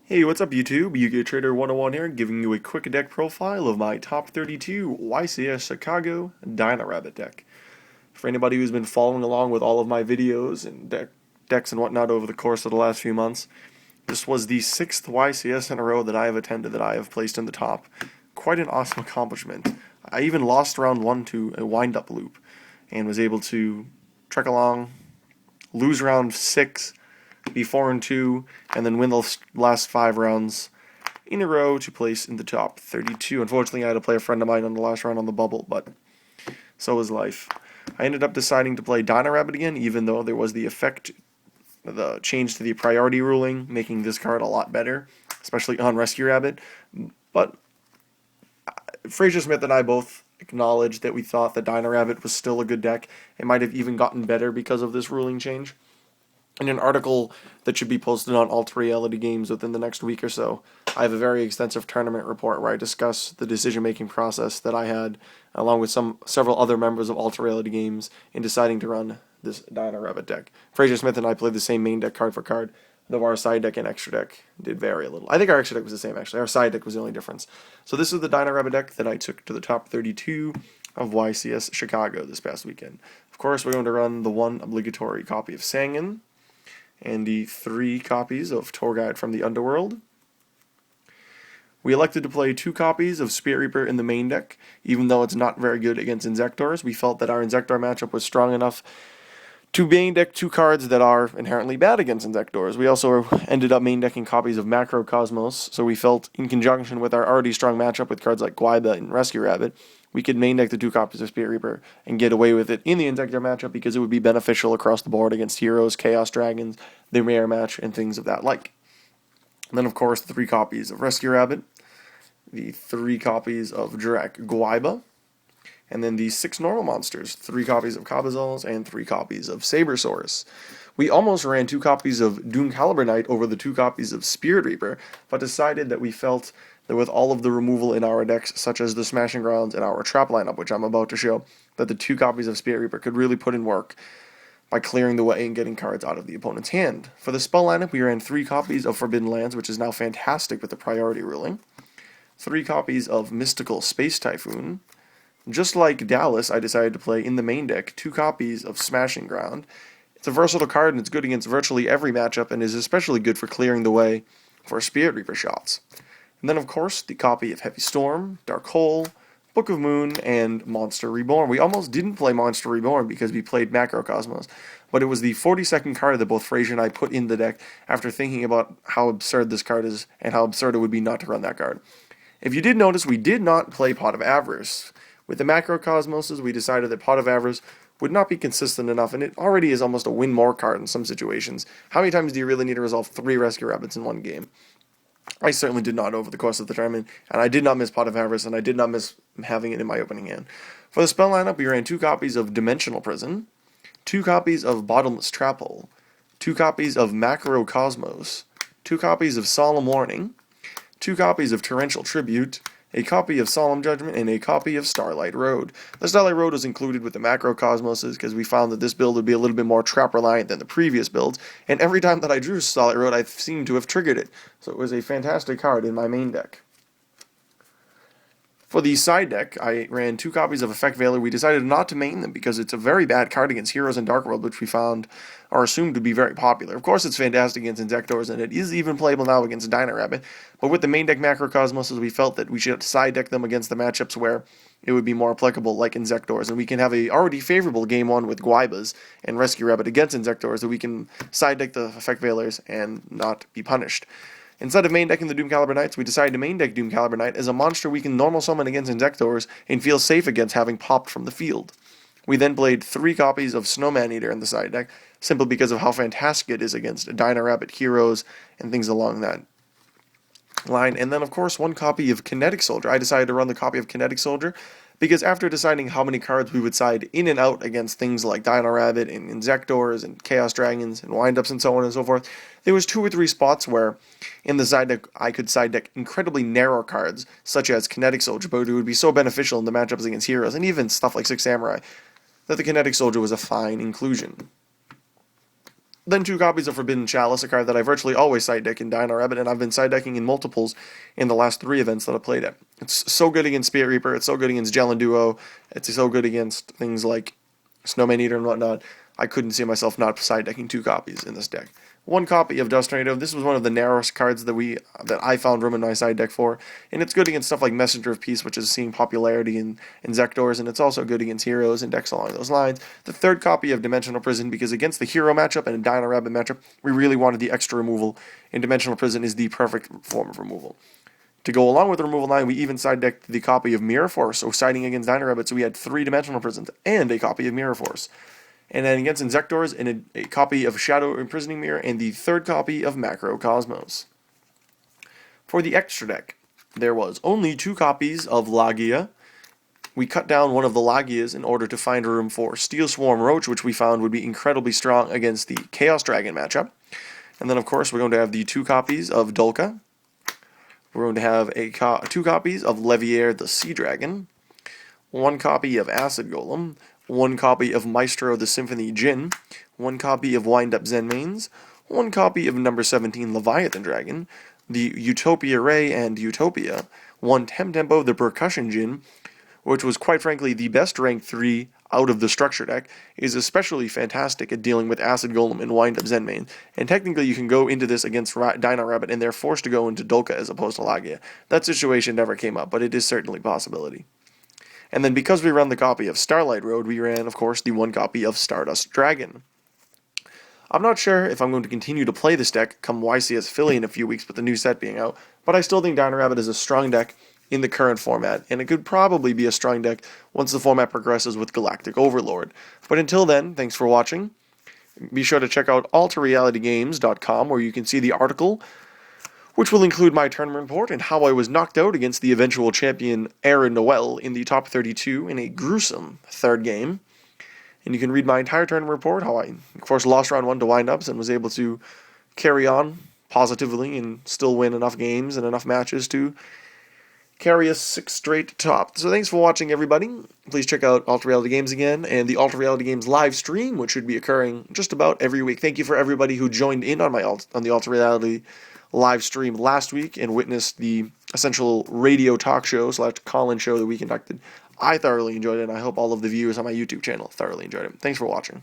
Hey, what's up YouTube? Yu-Gi-Oh! Trader 101 here, giving you a quick deck profile of my top 32 YCS Chicago Dino-Rabbit deck. For anybody who's been following along with all of my videos and decks and whatnot over the course of the last few months, this was the 6th YCS in a row that I have attended that I have placed in the top. Quite an awesome accomplishment. I even lost round 1 to a wind-up loop and was able to trek along, lose round 6, be 4-2, and then win the last 5 rounds in a row to place in the top 32. Unfortunately, I had to play a friend of mine on the last round on the bubble, but so is life. I ended up deciding to play Dino-Rabbit again, even though there was the change to the priority ruling, making this card a lot better, especially on Rescue Rabbit. But Fraser Smith and I both acknowledged that we thought that Dino-Rabbit was still a good deck. It might have even gotten better because of this ruling change. In an article that should be posted on Alt Reality Games within the next week or so, I have a very extensive tournament report where I discuss the decision-making process that I had, along with several other members of Alt Reality Games, in deciding to run this Dino-Rabbit deck. Fraser Smith and I played the same main deck card for card, though our side deck and extra deck did vary a little. I think our extra deck was the same, actually. Our side deck was the only difference. So this is the Dino-Rabbit deck that I took to the top 32 of YCS Chicago this past weekend. Of course, we're going to run the one obligatory copy of Sangan, and the 3 copies of Tour Guide from the Underworld. We elected to play 2 copies of Spirit Reaper in the main deck, even though it's not very good against Insectors. We felt that our Insector matchup was strong enough to main deck 2 cards that are inherently bad against Insectors. We also ended up main decking copies of Macrocosmos, so we felt, in conjunction with our already strong matchup with cards like Guaiba and Rescue Rabbit, we could main deck the 2 copies of Spirit Reaper and get away with it in the Insector matchup because it would be beneficial across the board against Heroes, Chaos Dragons, the Rare match, and things of that like. And then, of course, the 3 copies of Rescue Rabbit, the 3 copies of Drac Guaiba, and then the 6 normal monsters, 3 copies of Cabazals and 3 copies of Sabersaurus. We almost ran 2 copies of Doom Caliber Knight over the 2 copies of Spirit Reaper, but decided that we felt that with all of the removal in our decks, such as the Smashing Grounds and our trap lineup, which I'm about to show, that the 2 copies of Spirit Reaper could really put in work by clearing the way and getting cards out of the opponent's hand. For the spell lineup, we ran 3 copies of Forbidden Lands, which is now fantastic with the priority ruling, 3 copies of Mystical Space Typhoon. Just like Dallas, I decided to play in the main deck 2 copies of Smashing Ground. It's a versatile card and it's good against virtually every matchup and is especially good for clearing the way for Spirit Reaper shots. And then, of course, the copy of Heavy Storm, Dark Hole, Book of Moon, and Monster Reborn. We almost didn't play Monster Reborn because we played Macrocosmos, but it was the 42nd card that both Fraser and I put in the deck after thinking about how absurd this card is and how absurd it would be not to run that card. If you did notice, we did not play Pot of Avarice. With the Macrocosmoses, we decided that Pot of Avarice would not be consistent enough, and it already is almost a win more card in some situations. How many times do you really need to resolve 3 Rescue Rabbits in one game? I certainly did not over the course of the tournament, and I did not miss Pot of Avarice, and I did not miss having it in my opening hand. For the spell lineup, we ran 2 copies of Dimensional Prison, 2 copies of Bottomless Trap Hole, 2 copies of Macrocosmos, 2 copies of Solemn Warning, 2 copies of Torrential Tribute, a copy of Solemn Judgment, and a copy of Starlight Road. The Starlight Road was included with the Macrocosmoses because we found that this build would be a little bit more trap-reliant than the previous builds, and every time that I drew Starlight Road, I seemed to have triggered it. So it was a fantastic card in my main deck. For the side deck, I ran 2 copies of Effect Veiler. We decided not to main them because it's a very bad card against Heroes and Dark World, which we found are assumed to be very popular. Of course, it's fantastic against Insectors, and it is even playable now against Dino-Rabbit. But with the main deck Macrocosmoses, we felt that we should side deck them against the matchups where it would be more applicable, like Insectors. And we can have a already favorable game 1 with Guaibas and Rescue Rabbit against Insectors, so we can side deck the Effect Veilers and not be punished. Instead of main decking the Doom Caliber Knights, we decided to main deck Doom Caliber Knight as a monster we can normal summon against Insectors and feel safe against having popped from the field. We then played 3 copies of Snowman Eater in the side deck, simply because of how fantastic it is against Dino-Rabbit Heroes and things along that line. And then, of course, 1 copy of Kinetic Soldier. I decided to run the copy of Kinetic Soldier because after deciding how many cards we would side in and out against things like Dino-Rabbit and Insectors and Chaos Dragons and Windups and so on and so forth, there was 2 or 3 spots where in the side deck I could side deck incredibly narrow cards, such as Kinetic Soldier, but it would be so beneficial in the matchups against Heroes and even stuff like Six Samurai, that the Kinetic Soldier was a fine inclusion. Then 2 copies of Forbidden Chalice, a card that I virtually always side deck in Dino-Rabbit, and I've been side decking in multiples in the last 3 events that I've played at. It's so good against Spirit Reaper, it's so good against Gel and Duo, it's so good against things like Snowman Eater and whatnot. I couldn't see myself not side decking 2 copies in this deck. 1 copy of Dust Tornado. This was one of the narrowest cards that I found room in my side deck for, and it's good against stuff like Messenger of Peace, which is seeing popularity in Zekdors, and it's also good against heroes and decks along those lines. The 3rd copy of Dimensional Prison, because against the hero matchup and a Dino-Rabbit matchup, we really wanted the extra removal, and Dimensional Prison is the perfect form of removal. To go along with the removal line, we even side decked the copy of Mirror Force, so siding against Dino-Rabbit, so we had 3 Dimensional Prisons and a copy of Mirror Force. And then against Insectors, a copy of Shadow Imprisoning Mirror, and the 3rd copy of Macrocosmos. For the extra deck, there was only 2 copies of Lagia. We cut down one of the Lagias in order to find room for Steel Swarm Roach, which we found would be incredibly strong against the Chaos Dragon matchup. And then, of course, we're going to have the 2 copies of Dolka. We're going to have 2 copies of Leviair the Sea Dragon, 1 copy of Acid Golem, 1 copy of Maestro the Symphony Djinn, 1 copy of Wind Up Zenmaines, 1 copy of number 17 Leviathan Dragon, the Utopia Ray and Utopia, 1 Tempo the Percussion Djinn, which was quite frankly the best rank 3 out of the structure deck, is especially fantastic at dealing with Acid Golem and Wind Up Zenmain, and technically you can go into this against Dino-Rabbit and they're forced to go into Dolka as opposed to Lagia. That situation never came up, but it is certainly a possibility. And then because we ran the copy of Starlight Road, we ran, of course, the 1 copy of Stardust Dragon. I'm not sure if I'm going to continue to play this deck come YCS Philly in a few weeks with the new set being out, but I still think Dino-Rabbit is a strong deck in the current format, and it could probably be a strong deck once the format progresses with Galactic Overlord. But until then, thanks for watching. Be sure to check out alterrealitygames.com where you can see the article, which will include my tournament report and how I was knocked out against the eventual champion Aaron Noel in the top 32 in a gruesome 3rd game. And you can read my entire tournament report, how I, of course, lost round 1 to wind-ups and was able to carry on positively and still win enough games and enough matches to carry us 6 straight top. So thanks for watching, everybody. Please check out Alter Reality Games again and the Alter Reality Games live stream, which should be occurring just about every week. Thank you for everybody who joined in on the Alter Reality live stream last week and witnessed the essential radio talk show / call-in show that we conducted. I thoroughly enjoyed it, and I hope all of the viewers on my YouTube channel thoroughly enjoyed it. Thanks for watching.